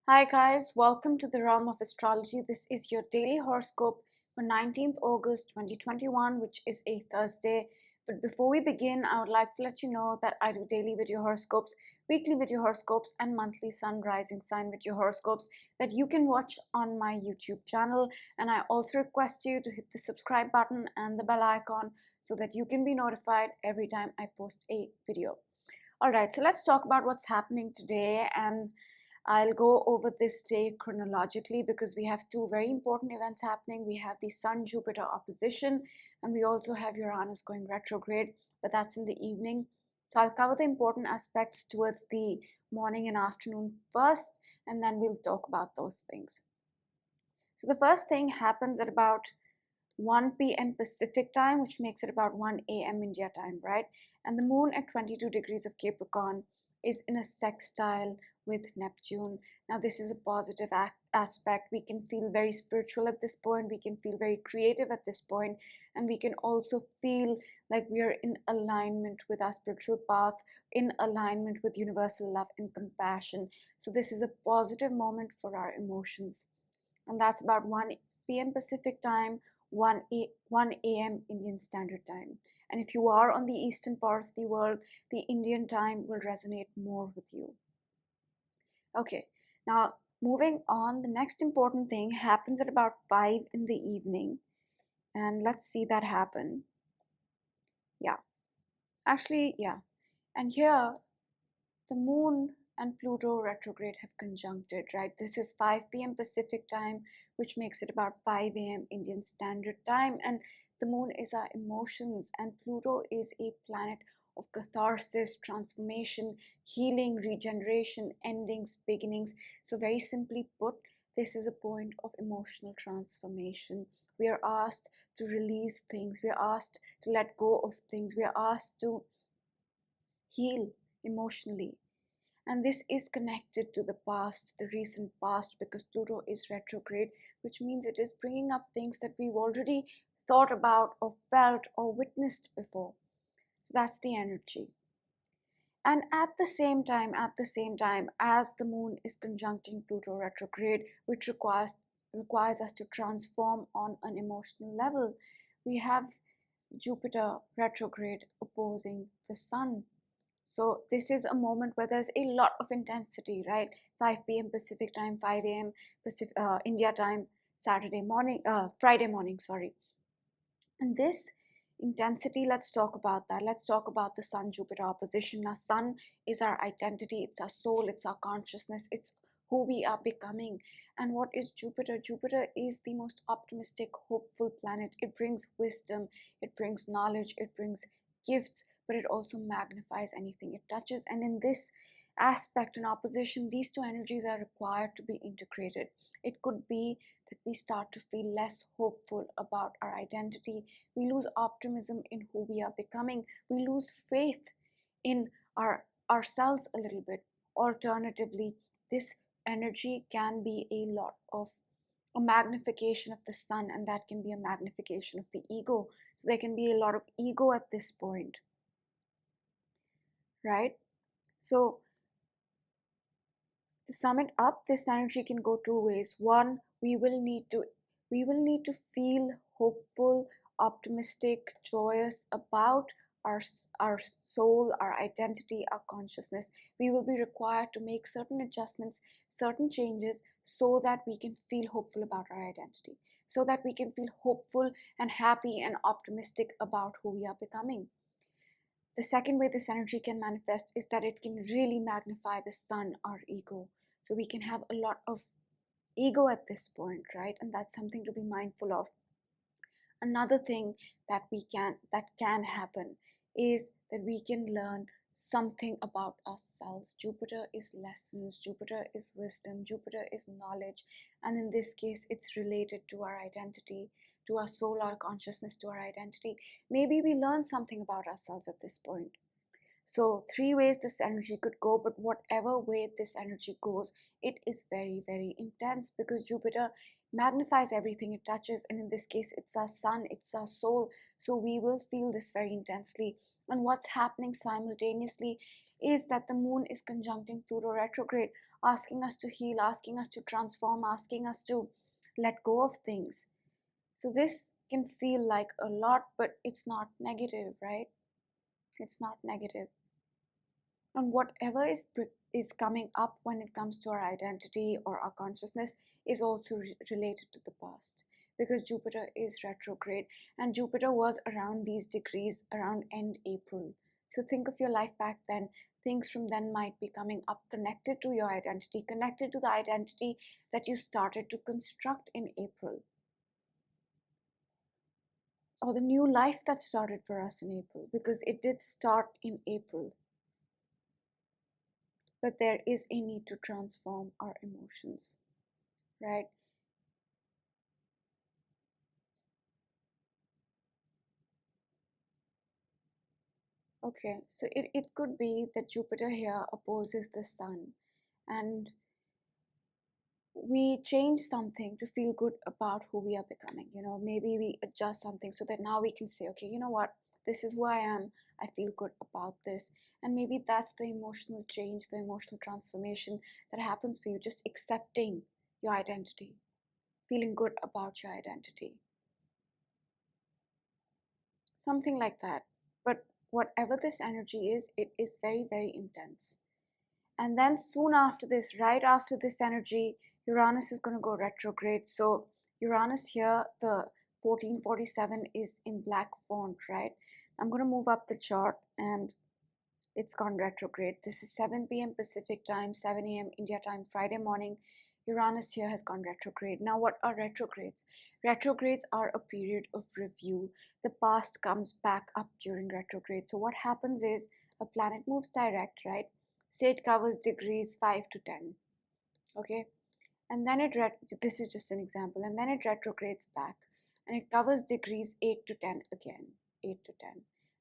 Hi guys, welcome to the realm of astrology. This is your daily horoscope for 19th August 2021, which is a Thursday. But before we begin, I would like to let you know that I do daily video horoscopes, weekly video horoscopes, and monthly sun rising sign video horoscopes that you can watch on my YouTube channel. And I also request you to hit the subscribe button and the bell icon so that you can be notified every time I post a video. Alright, so let's talk about what's happening today, and I'll go over this day chronologically because we have two very important events happening. We have the Sun-Jupiter opposition, and we also have Uranus going retrograde, but that's in the evening. So I'll cover the important aspects towards the morning and afternoon first, and then we'll talk about those things. So the first thing happens at about 1 p.m. Pacific time, which makes it about 1 a.m. India time, right? And the moon at 22 degrees of Capricorn is in a sextile with Neptune. Now, this is a positive aspect. We can feel very spiritual at this point. We can feel very creative at this point. And we can also feel like we are in alignment with our spiritual path, in alignment with universal love and compassion. So this is a positive moment for our emotions. And that's about 1 p.m. Pacific time, 1 a.m. Indian Standard Time. And if you are on the eastern part of the world, the Indian time will resonate more with you. Okay, now moving on, the next important thing happens at about 5 in the evening. And let's see that happen. Yeah, actually, yeah. And here, the moon and Pluto retrograde have conjuncted, right? This is 5 p.m. Pacific time, which makes it about 5 a.m. Indian Standard Time. And the moon is our emotions, and Pluto is a planet of catharsis, transformation, healing, regeneration, endings, beginnings. So, very simply put, this is a point of emotional transformation. We are asked to release things, we are asked to let go of things, we are asked to heal emotionally. And this is connected to the past, the recent past, because Pluto is retrograde, which means it is bringing up things that we've already thought about or felt or witnessed before. So that's the energy. And at the same time, as the moon is conjuncting Pluto retrograde, which requires us to transform on an emotional level, we have Jupiter retrograde opposing the sun. So this is a moment where there's a lot of intensity, right? 5 p.m. Pacific time, 5 a.m. India time, Friday morning, sorry. And this intensity, let's talk about that. Let's talk about the Sun-Jupiter opposition. Now, Sun is our identity, it's our soul, it's our consciousness, it's who we are becoming. And what is Jupiter? Jupiter is the most optimistic, hopeful planet. It brings wisdom, it brings knowledge, it brings gifts, but it also magnifies anything it touches. And in this aspect and opposition, these two energies are required to be integrated. It could be that we start to feel less hopeful about our identity. We lose optimism in who we are becoming. We lose faith in ourselves a little bit. Alternatively, this energy can be a lot of a magnification of the sun, and that can be a magnification of the ego. So there can be a lot of ego at this point, right? So to sum it up, this energy can go two ways. One, we will need to feel hopeful, optimistic, joyous about our soul, our identity, our consciousness. We will be required to make certain adjustments, certain changes, so that we can feel hopeful about our identity, so that we can feel hopeful and happy and optimistic about who we are becoming. The second way this energy can manifest is that it can really magnify the sun, our ego. So we can have a lot of ego at this point, right? And that's something to be mindful of. Another thing that can happen is that we can learn something about ourselves. Jupiter is lessons, Jupiter is wisdom, Jupiter is knowledge, and in this case it's related to our identity, to our soul, our consciousness, to our identity. Maybe we learn something about ourselves at this point. So three ways this energy could go, but whatever way this energy goes, it is very, very intense because Jupiter magnifies everything it touches, and in this case it's our sun, it's our soul. So we will feel this very intensely. And what's happening simultaneously is that the moon is conjuncting Pluto retrograde. asking us to heal, asking us to transform, asking us to let go of things. So this can feel like a lot, but it's not negative, right? It's not negative. And whatever is coming up when it comes to our identity or our consciousness is also related to the past, because Jupiter is retrograde, and Jupiter was around these degrees around end April. So think of your life back then. Things from then might be coming up connected to your identity, connected to the identity that you started to construct in April, or the new life that started for us in April, because it did start in April. But there is a need to transform our emotions, right? Okay, so it could be that Jupiter here opposes the Sun, and we change something to feel good about who we are becoming. Maybe we adjust something so that now we can say, okay, you know what, this is who I am, I feel good about this. And maybe that's the emotional change, the emotional transformation that happens for you, just accepting your identity, feeling good about your identity, something like that. But whatever this energy is, it is very, very intense. And then soon after this, right after this energy, Uranus is going to go retrograde. So Uranus here, the 1447 is in black font, right? I'm going to move up the chart, and it's gone retrograde. This is 7 p.m. Pacific time, 7 a.m. India time, Friday morning. Uranus here has gone retrograde. Now, what are retrogrades? Retrogrades are a period of review. The past comes back up during retrograde. So what happens is a planet moves direct, right? Say it covers degrees 5 to 10, okay? And then this is just an example, and then it retrogrades back, and it covers degrees 8 to 10 again, 8 to 10.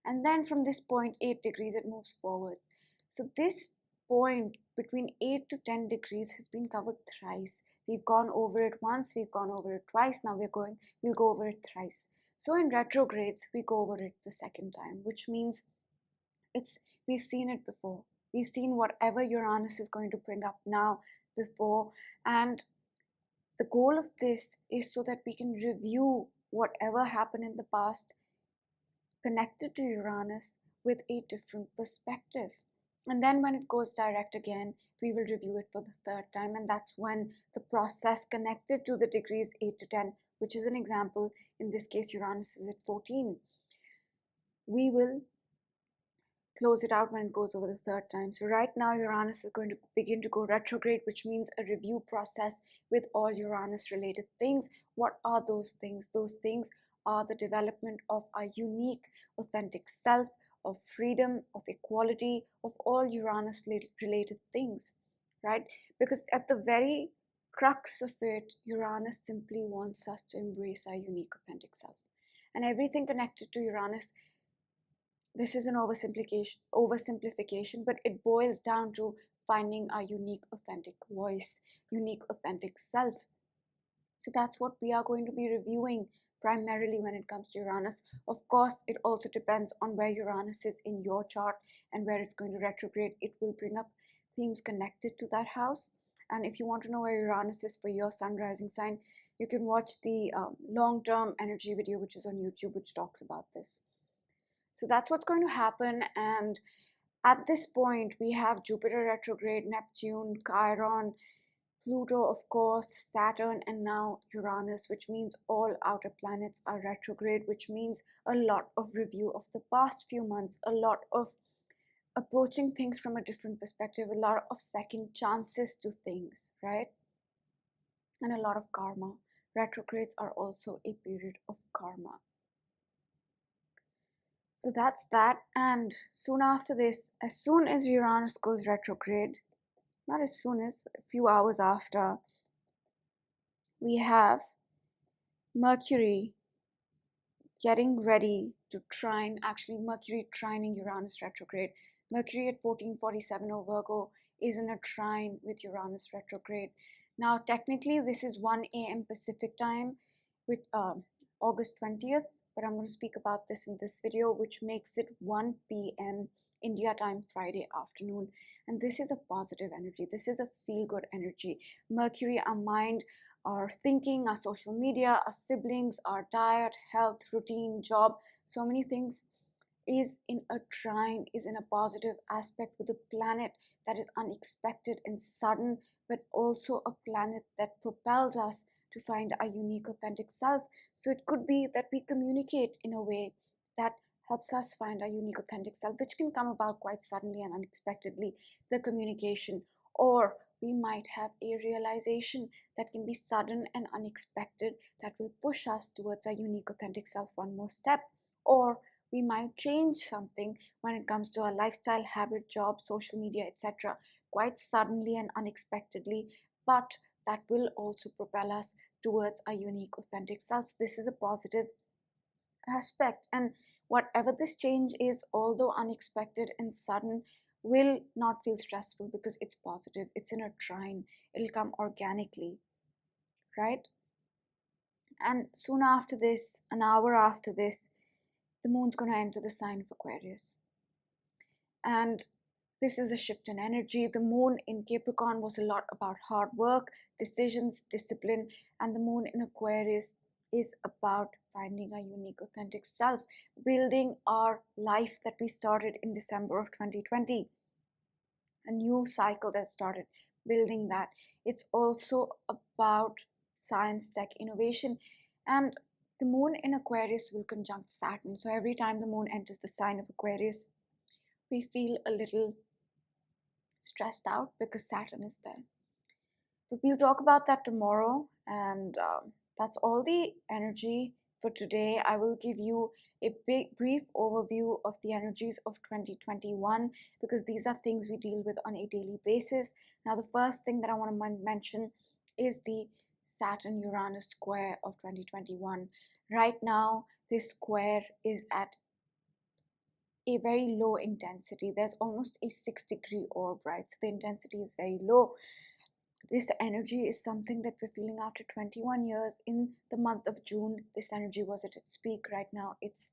And then from this point, 8 degrees, it moves forwards. So this point between 8 to 10 degrees has been covered thrice. We've gone over it once, we've gone over it twice, now we'll go over it thrice. So in retrogrades, we go over it the second time, which means we've seen it before. We've seen whatever Uranus is going to bring up now before, and the goal of this is so that we can review whatever happened in the past connected to Uranus with a different perspective. And then when it goes direct again, we will review it for the third time, and that's when the process connected to the degrees 8 to 10, which is an example, in this case Uranus is at 14, we will close it out when it goes over the third time. So right now Uranus is going to begin to go retrograde, which means a review process with all Uranus related things. What are those things? Those things are the development of our unique authentic self, of freedom, of equality, of all Uranus related things, right? Because at the very crux of it, Uranus simply wants us to embrace our unique authentic self. And everything connected to Uranus, this is an oversimplification, but it boils down to finding our unique authentic voice, unique authentic self. So that's what we are going to be reviewing primarily when it comes to Uranus. Of course, it also depends on where Uranus is in your chart and where it's going to retrograde. It will bring up themes connected to that house. And if you want to know where Uranus is for your sun rising sign, you can watch the long-term energy video, which is on YouTube, which talks about this. So that's what's going to happen. And at this point, we have Jupiter retrograde, Neptune, Chiron, Pluto, of course, Saturn, and now Uranus, which means all outer planets are retrograde, which means a lot of review of the past few months, a lot of approaching things from a different perspective, a lot of second chances to things, right? And a lot of karma. Retrogrades are also a period of karma. So that's that. And soon after this, as soon as Uranus goes retrograde, not as soon as, a few hours after, we have Mercury getting ready to trine, actually Mercury trining Uranus retrograde. Mercury at 1447 over Virgo is in a trine with Uranus retrograde. Now technically this is 1 a.m. Pacific time with August 20th, but I'm going to speak about this in this video, which makes it 1 p.m. India time Friday afternoon. And this is a positive energy. This is a feel-good energy. Mercury, our mind, our thinking, our social media, our siblings, our diet, health, routine, job, so many things is in a trine, is in a positive aspect with a planet that is unexpected and sudden, but also a planet that propels us to find our unique, authentic self. So it could be that we communicate in a way that helps us find our unique, authentic self, which can come about quite suddenly and unexpectedly, the communication. Or we might have a realization that can be sudden and unexpected that will push us towards our unique, authentic self one more step. Or we might change something when it comes to our lifestyle, habit, job, social media, etc., quite suddenly and unexpectedly, but that will also propel us towards our unique, authentic self. So this is a positive aspect, and whatever this change is, although unexpected and sudden, will not feel stressful because it's positive, it's in a trine, it'll come organically, right? And soon after this, an hour after this, the moon's going to enter the sign of Aquarius. And this is a shift in energy. The moon in Capricorn was a lot about hard work, decisions, discipline, and the moon in Aquarius is about finding our unique, authentic self, building our life that we started in December of 2020, a new cycle that started, building that. It's also about science, tech, innovation, and the moon in Aquarius will conjunct Saturn. So every time the moon enters the sign of Aquarius, we feel a little stressed out because Saturn is there. But we'll talk about that tomorrow, and that's all the energy for today. I will give you a brief overview of the energies of 2021 because these are things we deal with on a daily basis. Now, the first thing that I want to mention is the Saturn Uranus square of 2021. Right now, this square is at a very low intensity. There's almost a 6-degree orb, right? So the intensity is very low. This energy is something that we're feeling after 21 years. In the month of June, this energy was at its peak. Right now, it's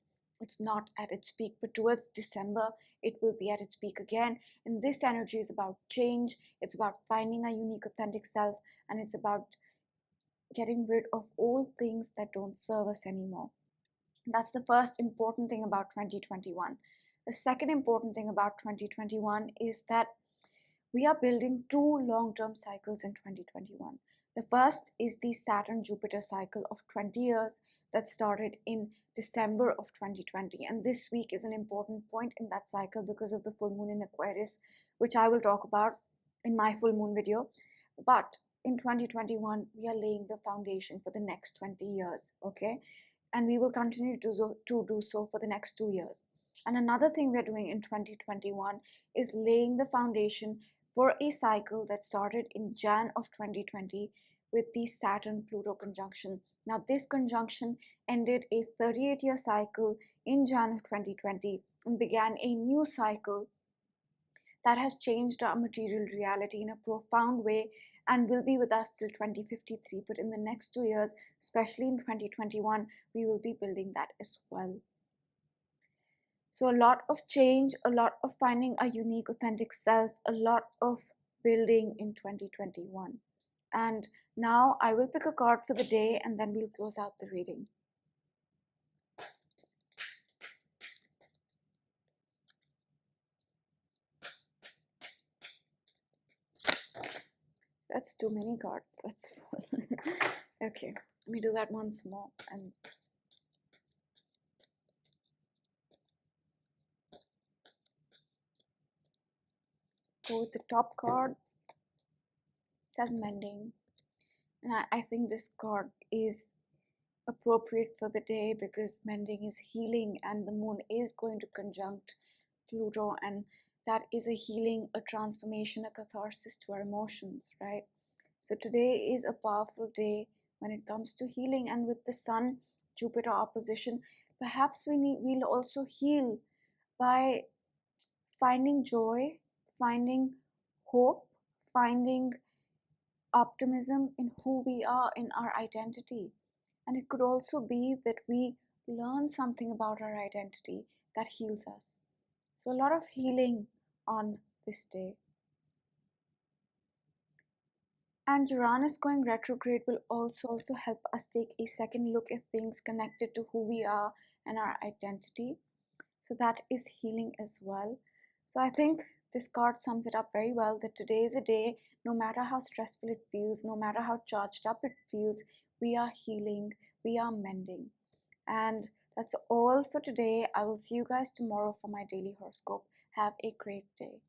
not at its peak, but towards December, it will be at its peak again. And this energy is about change. It's about finding a unique, authentic self, and it's about getting rid of all things that don't serve us anymore. That's the first important thing about 2021. The second important thing about 2021 is that we are building two long-term cycles in 2021. The first is the Saturn-Jupiter cycle of 20 years that started in December of 2020. And this week is an important point in that cycle because of the full moon in Aquarius, which I will talk about in my full moon video. But in 2021, we are laying the foundation for the next 20 years, okay? And we will continue to do so for the next 2 years. And another thing we're doing in 2021 is laying the foundation for a cycle that started in Jan of 2020 with the Saturn-Pluto conjunction. Now, this conjunction ended a 38-year cycle in Jan of 2020 and began a new cycle that has changed our material reality in a profound way and will be with us till 2053. But in the next 2 years, especially in 2021, we will be building that as well. So a lot of change, a lot of finding a unique, authentic self, a lot of building in 2021. And now I will pick a card for the day and then we'll close out the reading. That's too many cards. That's full. Okay, let me do that once more. And go with the top card. It says mending. And I think this card is appropriate for the day because mending is healing and the moon is going to conjunct Pluto, and that is a healing, a transformation, a catharsis to our emotions, right? So today is a powerful day when it comes to healing, and with the Sun Jupiter opposition, perhaps we'll also heal by finding joy, finding hope, finding optimism in who we are, in our identity. And it could also be that we learn something about our identity that heals us. So, a lot of healing on this day. And Uranus going retrograde will also help us take a second look at things connected to who we are and our identity. So that is healing as well. So I think this card sums it up very well, that today is a day, no matter how stressful it feels, no matter how charged up it feels, we are healing, we are mending. And that's all for today. I will see you guys tomorrow for my daily horoscope. Have a great day.